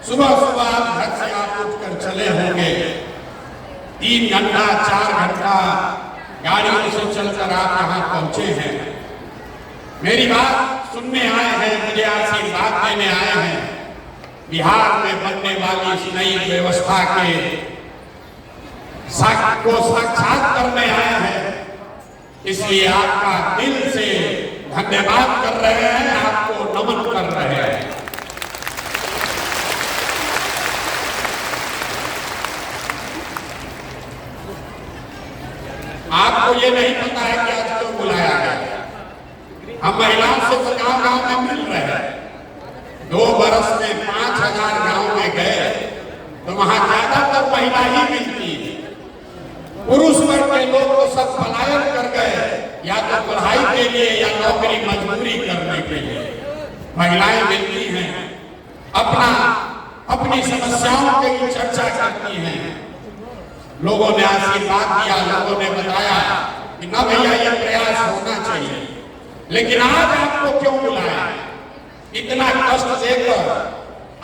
सुबह सुबह घर से आप उठकर चले होंगे, 3 घंटा 4 घंटा गाड़ियों से चलकर आप यहाँ पहुंचे हैं। मेरी बात सुनने आए हैं, मुझे आशीर्वाद देने आए हैं। बिहार में बनने वाली इस नई व्यवस्था के को साक्षात करने आए हैं, इसलिए आपका दिल से धन्यवाद कर रहे हैं, आपको नमन कर रहे हैं। आपको ये नहीं पता है कि आज क्यों बुलाया गया। हम महिलाओं से तो गांव-गांव में मिल रहे हैं। 2 बरस में 5000 गांव में गए तो वहां ज्यादातर महिला ही मिलती है। पुरुष वर्ग के लोग तो सब पलायन कर गए, या तो पढ़ाई के लिए या नौकरी मजदूरी करने के लिए। महिलाएं मिलती हैं, अपनी समस्याओं की चर्चा करती हैं। लोगों ने आशीर्वाद दिया, लोगों ने बताया कि न भैया ये प्रयास होना चाहिए। लेकिन आज आपको क्यों बुलाया, इतना कष्ट देकर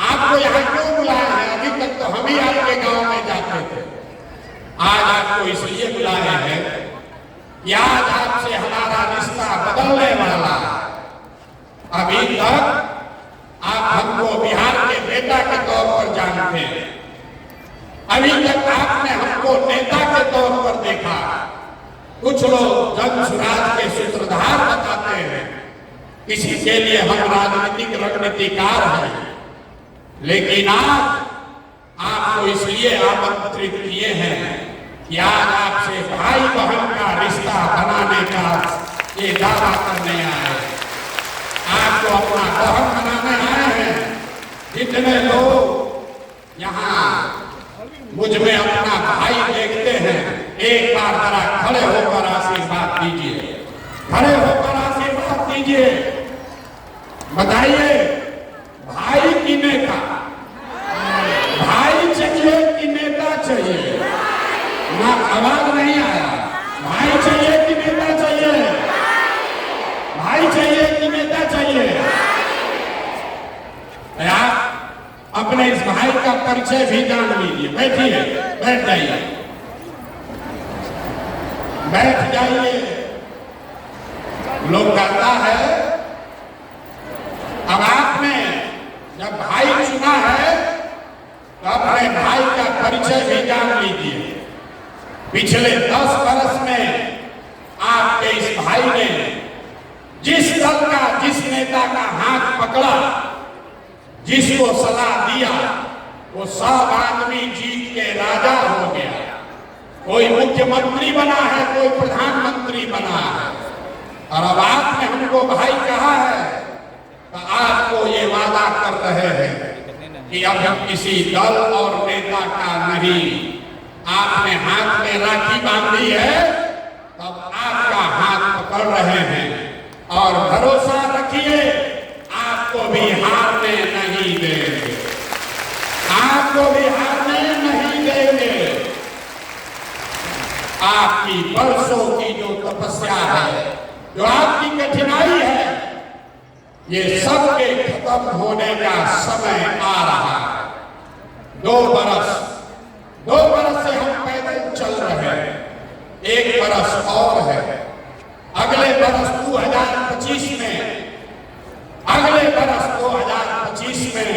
आपको यहाँ क्यों बुलाया है? अभी तक तो हम ही आपके गांव में जाते थे। आज आपको इसलिए बुलाए हैं कि आज आपसे हमारा रिश्ता बदलने वाला। अभी तक आप हमको बिहार के बेटा के तौर पर जानते हैं, अभी तक आपने हमको नेता के तौर पर देखा। कुछ लोग जन सुराज के सूत्रधार बताते हैं, किसी के लिए हम राजनीतिक रणनीतिकार हैं। लेकिन आज आपको इसलिए आमंत्रित किए हैं कि आज आपसे भाई बहन का रिश्ता बनाने का ये दावा करने आए, आपको अपना बहन बनाने आए हैं। जितने लोग यहाँ मुझ में अपना भाई देखते हैं, एक बार जरा खड़े होकर आशीर्वाद दीजिए, खड़े होकर आशीर्वाद दीजिए। बताइए, भाई की नेता, भाई चाहिए कि नेता चाहिए? ना आवाज नहीं आया। भाई चाहिए कि नेता चाहिए? भाई चाहिए कि नेता चाहिए? आप अपने इस भाई का परिचय भी जान लीजिए। बैठिए, बैठ जाइए, बैठ जाइए। लोग कहता है, अब आपने जब भाई चुना है तो अपने भाई का परिचय भी जान लीजिए। पिछले 10 बरस में आपके इस भाई ने जिस दल का, जिस नेता का हाथ पकड़ा, जिसको सलाह दिया, वो सब आदमी जीत के राजा हो गया। कोई मुख्यमंत्री बना है, कोई प्रधानमंत्री बना है। और अब आपने हमको भाई कहा है तो आपको ये वादा कर रहे हैं कि अब हम किसी दल और नेता का नहीं। आपने हाथ में राखी बांधी है, तब आपका हाथ पकड़ रहे हैं। और भरोसा रखिए, आपको भी हारने नहीं देंगे, आपको भी हारने नहीं देंगे। आपकी बरसों की जो तपस्या है, जो आपकी कठिनाई है, ये सब के खत्म होने का समय आ रहा है। 2 बरस से हम पैदल चल रहे हैं, 1 बरस और है। अगले बरस 2025 में, अगले बरस 2025 में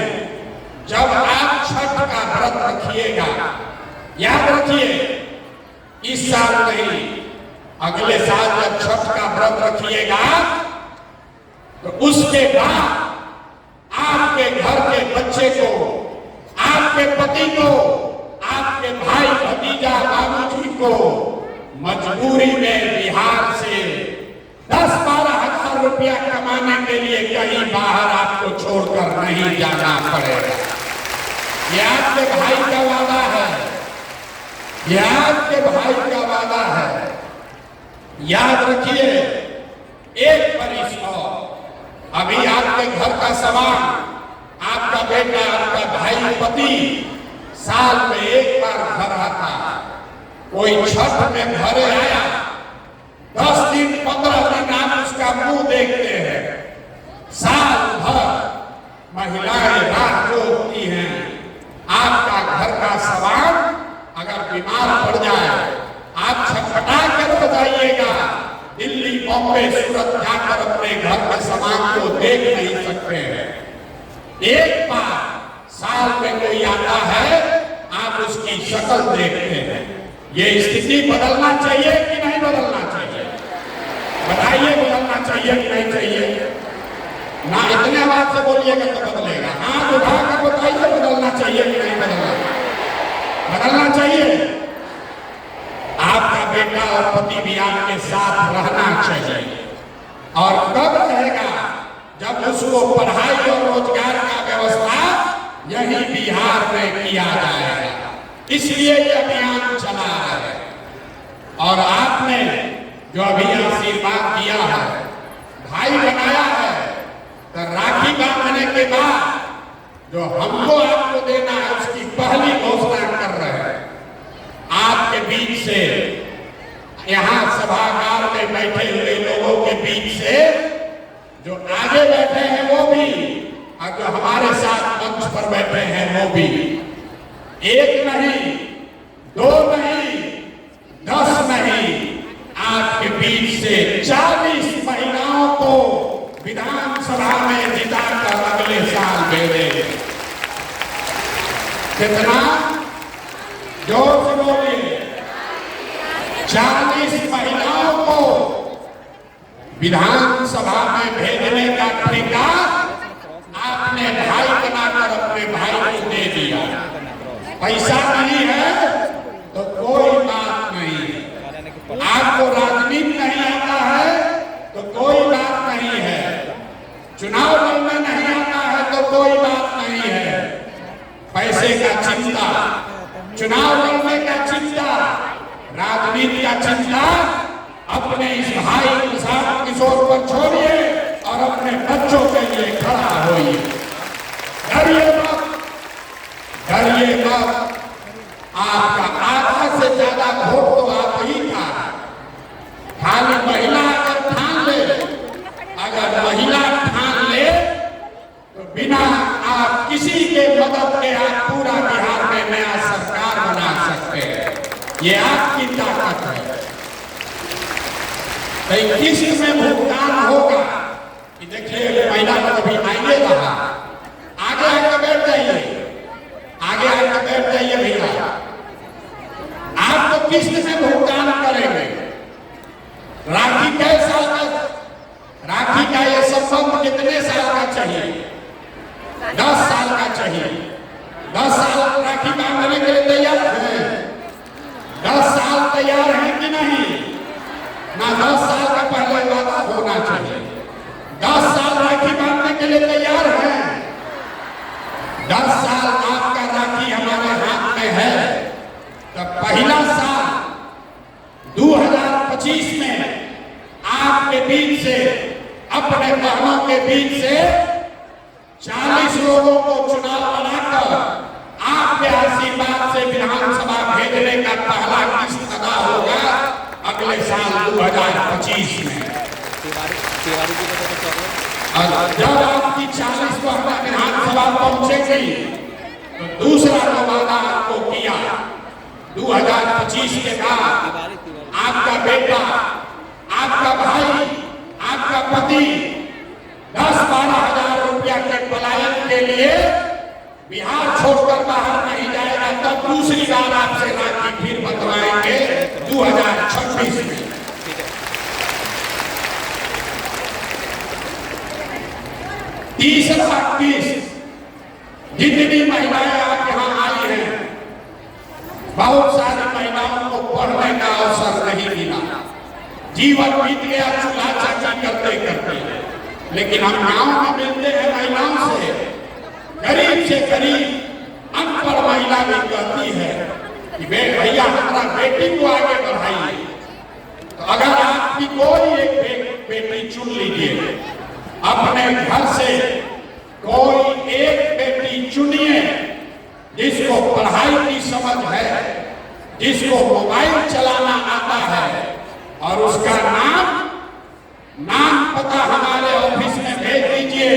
जब आप छठ का व्रत रखिएगा, याद रखिए, इस साल नहीं, अगले साल जब छठ का व्रत रखिएगा तो उसके बाद आपके घर के बच्चे को, आपके पति को, आपके भाई भतीजा बाबूजी को मजबूरी में बिहार से 10-12 हजार रुपया कमाने के लिए कहीं बाहर आपको छोड़कर नहीं जाना पड़ेगा। ये आपके भाई का वादा है, ये आपके भाई का वादा है। याद रखिए, 1 बरिस और, अभी आपके घर का सामान, आपका बेटा, आपका भाई पति साल में 1 बार घर आता। कोई छठ में घरे आया, 10 दिन 15 दिन आप उसका मुंह देखते हैं। साल भर महिलाएं रात को होती हैं, बीमार पड़ जाए, आप छटपटा कर बताइएगा। दिल्ली, बॉम्बे, सूरत जाकर अपने घर के सामान को देख नहीं सकते हैं। एक बार साल में कोई आता है, आप उसकी शक्ल देखते हैं। ये स्थिति बदलना चाहिए कि नहीं बदलना चाहिए? बताइए, बदलना चाहिए कि नहीं चाहिए? ना इतने बात से बोलिएगा तो बदलेगा। हाथ उठाकर बताइए, बदलना चाहिए कि नहीं बदलना? बदलना चाहिए। आपका बेटा और पति भी आपके साथ रहना चाहिए। और कब रहेगा? जब उसको पढ़ाई और रोजगार का व्यवस्था यही बिहार में किया जाएगा। इसलिए ये अभियान चला है। और आपने जो अभी आशीर्वाद दिया है, भाई बनाया है, तो राखी बांधने के बाद जो हमको आपको देना है उसकी पहली घोषणा कर रहे हैं। आपके बीच से, यहाँ सभागार में बैठे हुए लोगों के बीच से जो आगे बैठे हैं वो भी, और जो हमारे साथ मंच पर बैठे हैं वो भी, एक नहीं, दो नहीं, 10 नहीं, आपके बीच से 40 महिलाओं को विधानसभा में जिताकर अगले साल भेजेंगे। कितना? जोर से बोलिए। 40 महिलाओं को विधानसभा में भेजने का ठेका आपने भाई बनाकर अपने भाई को दे दिया। पैसा नहीं है तो कोई बात नहीं। आपको राजनीति नहीं आता है तो कोई बात नहीं है। चुनाव लड़ना नहीं आता है तो कोई बात नहीं है। पैसे का चिंता, चुनाव लड़ने का चिंता, राजनीति का चिंता अपने इस भाई प्रशांत किशोर पर छोड़िए और अपने बच्चों के लिए खड़ा होइए। डरिए मत, डरिए मत। आपका आधा से ज्यादा वोट तो आप ही का। खाली महिला अगर ठान ले, अगर महिला ठान ले तो बिना आप किसी के मदद के आप पूरा बिहार में नया सरकार बना सकते हैं। ये आपकी ताकत है। किस्त में भुगतान होगा कि देखिए महिला को अभी आइए रहा, आगे आके बैठ जाइए, आगे आके बैठ जाइए भैया। आप तो किस्त में भुगतान करेंगे। राखी कै साल का? राखी का ये संबंध कितने साल का चाहिए? 10 साल का चाहिए। 10 साल राखी बांधने के लिए तैयार हैं? 10 साल तैयार हैं कि नहीं? ना 10 साल का पहले वादा होना चाहिए। 10 साल राखी बांधने के लिए तैयार हैं? 10 साल आपका राखी हमारे हाथ में है तो पहला साल 2025 में आपके बीच से, अपने बहनों के बीच से 40 लोगों को चुनाव बनाकर आपके आशीर्वाद से विधानसभा भेजने का पहला किस्त अदा होगा अगले साल 2025 में। और जब आपकी 40 बहुमत विधानसभा पहुंचेगी तो दूसरा जो वादा आपको किया 2025 के बाद आपका बेटा, आपका भाई, आपका पति 10-12 हजार रुपया के पलायन के लिए बिहार छोड़कर बाहर नहीं जाएगा। तब दूसरी बार आपसे राखी फिर बंधवाएंगे 2026 में। तीसरा किस्त, जितनी महिलाएं आप यहाँ आई हैं, बहुत सारी महिलाओं को पढ़ने का अवसर नहीं मिला। जीवन बीत गया चूल्हा चाची करते करते। लेकिन हम गांव में मिलते हैं महिलाओं से, गरीब से गरीब अनपढ़ महिला भी कहती है कि भैया हमारा बेटी को आगे बढ़ाइए। तो अगर आपकी कोई एक बेटी चुन लीजिए, अपने घर से कोई एक बेटी चुनिए जिसको पढ़ाई की समझ है, जिसको मोबाइल चलाना आता है, और उसका नाम पता हमारे ऑफिस में भेज दीजिए।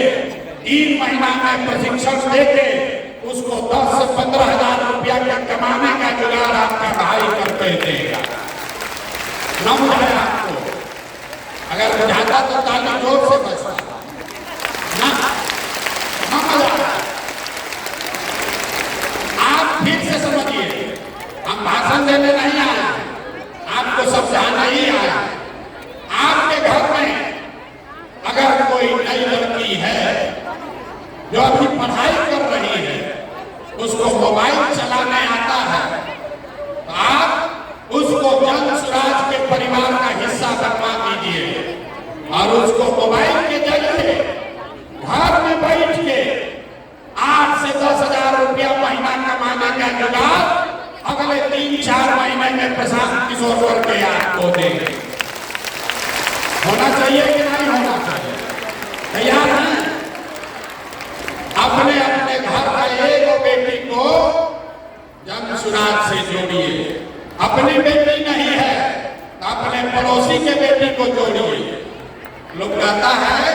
3 महीना में प्रशिक्षण देके उसको 10 से 15 हजार रुपया का कमाने का जुगाड़ आपका दे देगा। न बुझाया आपको? अगर बुझाता तो ताली जोर से बजता ना, आप फिर से समझिए, हम भाषण देने नहीं आए, आपको समझाना ही आया। आपके घर में अगर कोई नई लड़की है जो अभी पढ़ाई कर रही है, उसको मोबाइल चलाने आता है, तो आप उसको जन सुराज के परिवार का हिस्सा बनवा दीजिए और उसको मोबाइल के जरिए घर में बैठ के 8 से 10 हजार रुपया महीना कमाने का जुगाड़ अगले 3-4 महीने में प्रशांत किशोर करके आपको देंगे। होना चाहिए कि नहीं होना चाहिए? तैयार हैं? अपने अपने घर का एक बेटी को जन सुराज से जोड़िए। अपनी बेटी नहीं है तो अपने पड़ोसी के बेटी को जोड़िए। लोग कहता है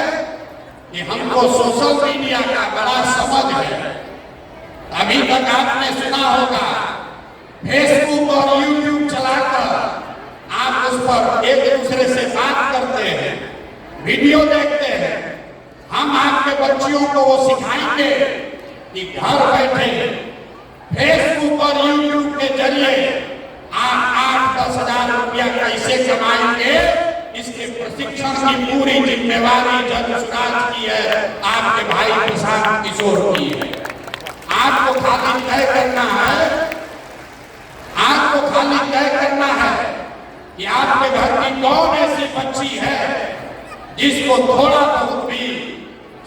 कि हमको सोशल मीडिया का बड़ा समझ है। अभी तक आपने सुना होगा फेसबुक और यूट्यूब चलाकर आप उस पर एक दूसरे से बात करते हैं, वीडियो देखते हैं। हम आपके बच्चियों को वो सिखाएंगे कि घर बैठे फेसबुक और यूट्यूब के जरिए आप 8-10 हजार रुपया कैसे कमाएंगे, इसके प्रशिक्षण की पूरी जिम्मेवारी जन सुराज की है, आपके भाई प्रशांत किशोर की है। आपको खाली तय करना है, आपको खाली तय करना है कि आपके घर की कौन ऐसी बच्ची है जिसको थोड़ा बहुत भी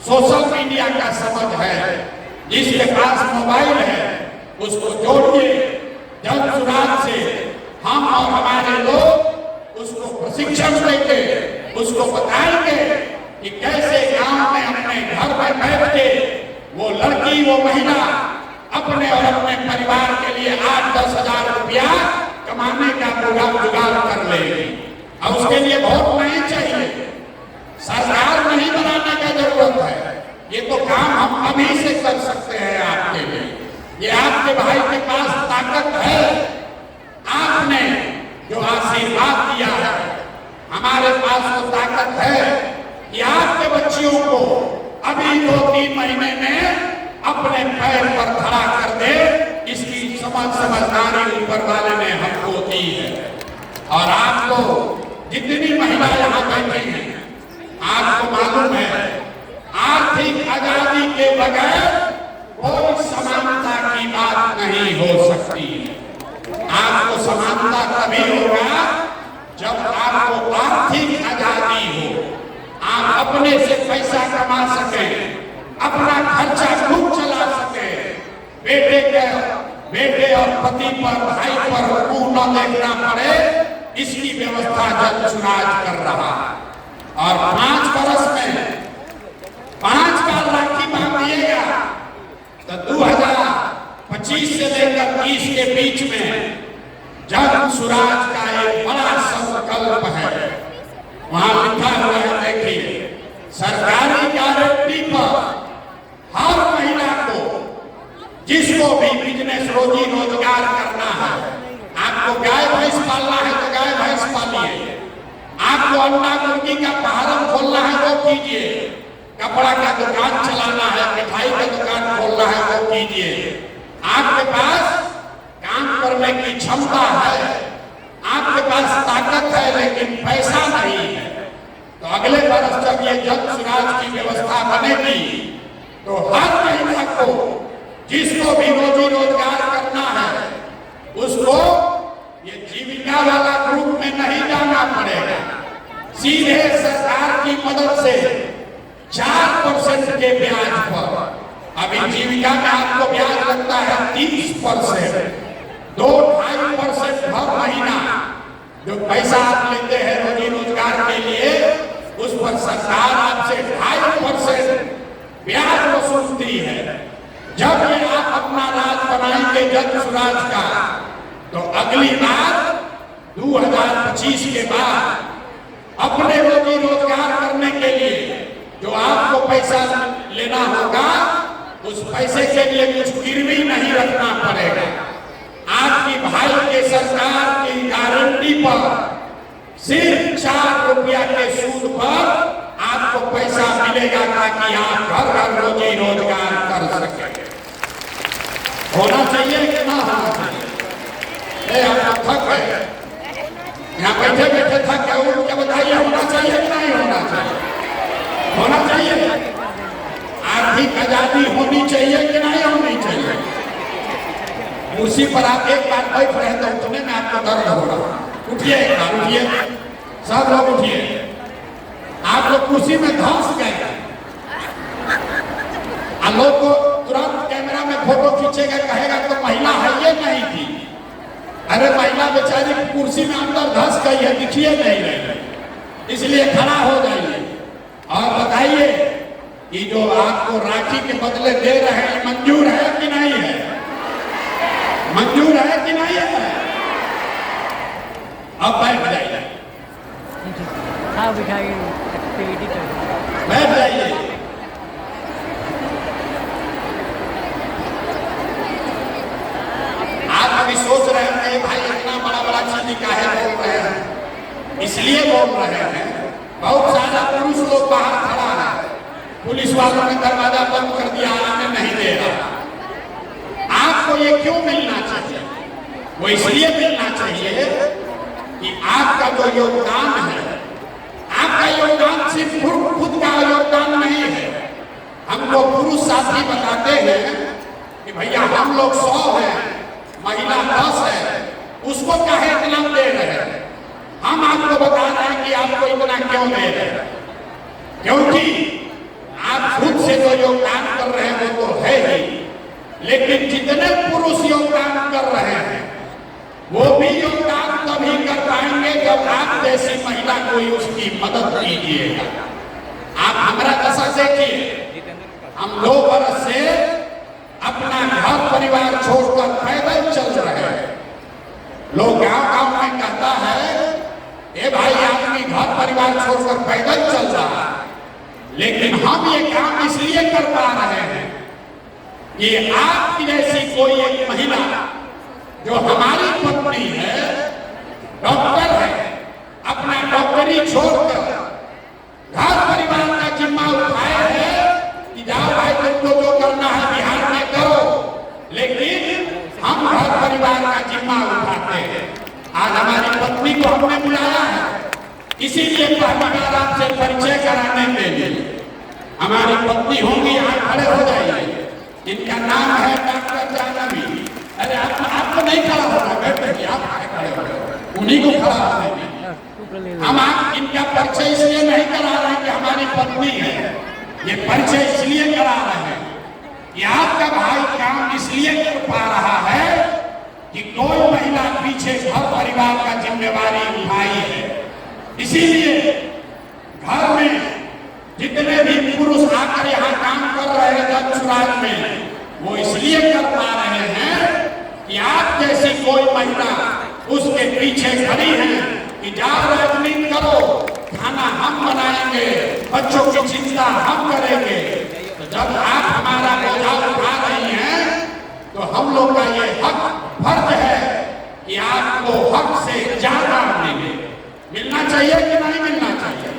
सोशल मीडिया का समझ है, जिसके पास मोबाइल है, उसको जोड़िए जन सुराज से। हम और हमारे लोग उसको प्रशिक्षण देंगे, उसको बताएंगे कि कैसे गांव में अपने घर में बैठ के वो लड़की, वो महिला अपने और अपने परिवार के लिए 8-10 हजार रुपया कमाने का पूरा जुगाड़ कर लेगी। और उसके लिए वोट नहीं चाहिए, सरकार नहीं बनाने का जरूरत है। ये तो काम हम अभी से कर सकते हैं आपके लिए। ये आपके भाई के पास ताकत है, आपने जो आशीर्वाद दिया है, हमारे पास वो ताकत है कि आपके बच्चियों को अभी 2-3 महीने में अपने पैर पर खड़ा कर दे। इसकी समझदारी ऊपर वाले ने हमको दी है। और आपको जितनी महिला यहाँ बैठी हैं, आपको मालूम है आर्थिक आजादी के बगैर कोई समानता की बात नहीं हो सकती। आपको समानता तभी होगा जब आपको आर्थिक आजादी हो, आप अपने से पैसा कमा सके, अपना खर्चा खुद चला सके, बेटे और पति पर, भाई पर मुंह न देखना पड़े, इसकी व्यवस्था जन सुराज कर रहा है। और 5 बरस में 5 बार राखी बांध दिएगा तो 2025 से लेकर 30 के बीच में जन सुराज का एक बड़ा संकल्प है। वहां लिखा हुआ है, देखिए, सरकारी गारंटी पर हर महिला को, जिसको भी बिजनेस रोजी रोजगार करना है, आपको गाय भैंस पालना है तो गाय भैंस पालिए, आपको अंडा मुर्गी का फार्म खोलना है वो कीजिए, कपड़ा का दुकान चलाना है, मिठाई का दुकान खोलना है वो कीजिए। आपके पास काम करने की क्षमता है, आपके पास ताकत है, लेकिन पैसा नहीं है, तो अगले वर्ष जब ये जन सुराज की व्यवस्था बनेगी तो हर महिला को, जिसको भी रोजी रोजगार करना है, उसको ये जीविका वाला ग्रुप में नहीं जाना पड़ेगा। सीधे सरकार की मदद से 4% के ब्याज पर, अभी जीविका में आपको ब्याज लगता है 30%, 2-2.5% हर महीना जो पैसा आप लेते हैं रोजी रोजगार के लिए, उस पर सरकार आपसे 2.5% ब्याज वसूलती है। जब ये आप अपना राज बनाएंगे जन सुराज का, तो अगली बार 2025 के बाद अपने रोजी रोजगार करने के लिए जो आपको पैसा लेना होगा, उस पैसे के लिए कुछ गिरवी नहीं रखना पड़ेगा। आपकी भाई के सरकार की सिर्फ 4 रुपया के सूद पर आपको पैसा मिलेगा ताकि आप घर घर रोजी रोजगार कर सके। होना चाहिए कि ना होना चाहिए? आप थक है, यहाँ बैठे बैठे थक गए, उठ के बताइए होना चाहिए कि नहीं होना चाहिए? होना चाहिए। आर्थिक आजादी होनी चाहिए कि नहीं होनी चाहिए? उसी पर आप एक बार बैठ रहे तो उठने में आपको दर्द हो रहा। उठिए एक बार, उठिए, सब लोग उठिए। आप लोग कुर्सी में धंस गए, लोग को तुरंत कैमरा में फोटो खींचेगा, कहेगा तो महिला है ये नहीं थी। अरे महिला बेचारी कुर्सी में अंदर धंस गई है, दिखिए नहीं रही, इसलिए खड़ा हो जाइए और बताइए कि जो आपको राखी के बदले दे रहे हैं मंजूर है कि नहीं है? मंजूर है कि नहीं है? अब बैठ जाइए, बैठ जाइए। आप अभी सोच रहे हैं भाई इतना बड़ा बड़ा चीज काहे बोल रहे हैं? इसलिए बोल रहे हैं, बहुत सारा पुरुष लोग बाहर खड़ा है, पुलिस वालों ने दरवाजा बंद कर दिया, आने नहीं दे रहा। आपको ये क्यों मिलना चाहिए? वो इसलिए मिलना चाहिए कि आपका जो योगदान है, आपका योगदान सिर्फ खुद का योगदान नहीं है। हमको पुरुष साथी बताते हैं कि भैया हम लोग 100 हैं, महिला 10 है, उसको काहे इतना दे रहे हैं? हम आपको बता रहे हैं कि आपको इतना क्यों दे रहे हैं, क्योंकि आप खुद से जो योगदान कर रहे हैं वो तो है ही, लेकिन जितने पुरुष योगदान कर रहे हैं वो भी योगदान तभी कर पाएंगे जब आप जैसी महिला कोई उसकी मदद कीजिएगा। आप हमारा दशा देखिए, हम 2 बरस से अपना घर परिवार छोड़कर पैदल चल रहे हैं। लोग गांव-गांव में कहता है ए भाई आदमी घर परिवार छोड़कर पैदल चल रहा है, लेकिन हम ये काम इसलिए कर पा रहे हैं कि आपकी जैसी कोई एक महिला जो हमारी पत्नी है, डॉक्टर है, अपना डॉक्टरी छोड़कर घर परिवार का जिम्मा उठाए है कि जाओ भाई तुमको जो करना है बिहार में करो, लेकिन हम घर परिवार का जिम्मा उठाते हैं। आज हमारी पत्नी को हमने बुलाया है, इसीलिए पहली बार आपसे परिचय कराने के लिए। हमारी पत्नी होंगी, यहाँ खड़े हो जाइए, इनका नाम है डॉक्टर जानवी। अरे आपको नहीं खड़ा होना, बैठ जाइए, आप खड़े हो, उन्हीं को खड़ा होने दीजिए। हम आप इनका परिचय इसलिए नहीं करा रहे हैं कि हमारी पत्नी है, ये परिचय इसलिए करा रहे हैं कि आपका भाई काम इसलिए कर पा रहा है कि कोई महिला पीछे घर परिवार का जिम्मेवारी उठाई है। इसीलिए घर में जितने भी पुरुष आकर यहाँ काम कर रहे हैं दक्षराज में, वो इसलिए कर पा रहे हैं कि आप जैसी कोई महिला उसके पीछे खड़ी है कि जाओ राजनीति करो, खाना हम बनाएंगे, बच्चों की चिंता हम करेंगे। तो जब आप हमारा बोझा उठा रही हैं तो हम लोग का ये हक फर्ज है कि आपको हक से ज्यादा मिलना चाहिए कि नहीं मिलना चाहिए?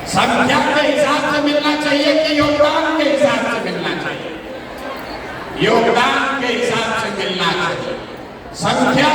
संख्या के हिसाब से मिलना चाहिए कि योगदान के हिसाब से मिलना चाहिए? योगदान के हिसाब से मिलना चाहिए। संख्या